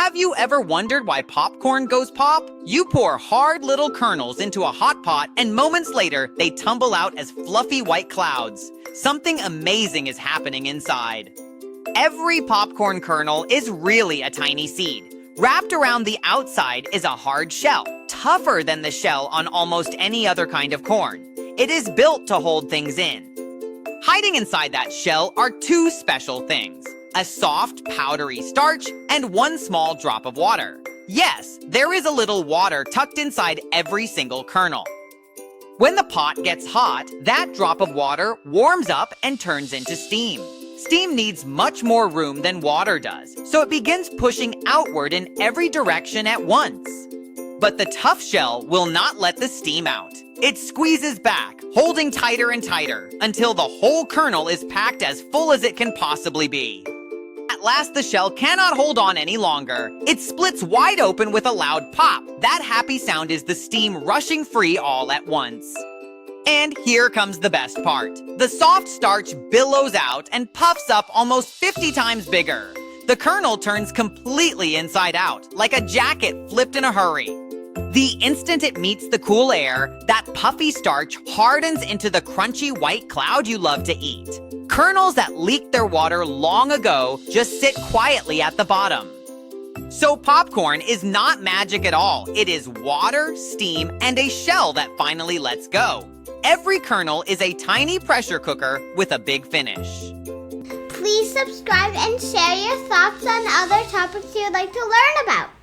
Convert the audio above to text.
Have you ever wondered why popcorn goes pop? You pour hard little kernels into a hot pot, and moments later, they tumble out as fluffy white clouds. Something amazing is happening inside. Every popcorn kernel is really a tiny seed. Wrapped around the outside is a hard shell, tougher than the shell on almost any other kind of corn. It is built to hold things in. Hiding inside that shell are two special things: a soft, powdery starch and one small drop of water. Yes, there is a little water tucked inside every single kernel. When the pot gets hot, that drop of water warms up and turns into steam. Steam needs much more room than water does, so it begins pushing outward in every direction at once. But the tough shell will not let the steam out. It squeezes back, holding tighter and tighter, until the whole kernel is packed as full as it can possibly be. At last, the shell cannot hold on any longer. It splits wide open with a loud pop. That happy sound is the steam rushing free all at once. And here comes the best part. The soft starch billows out and puffs up almost 50 times bigger. The kernel turns completely inside out, like a jacket flipped in a hurry. The instant it meets the cool air, that puffy starch hardens into the crunchy white cloud you love to eat. Kernels that leaked their water long ago just sit quietly at the bottom. So popcorn is not magic at all. It is water, steam, and a shell that finally lets go. Every kernel is a tiny pressure cooker with a big finish. Please subscribe and share your thoughts on other topics you'd like to learn about.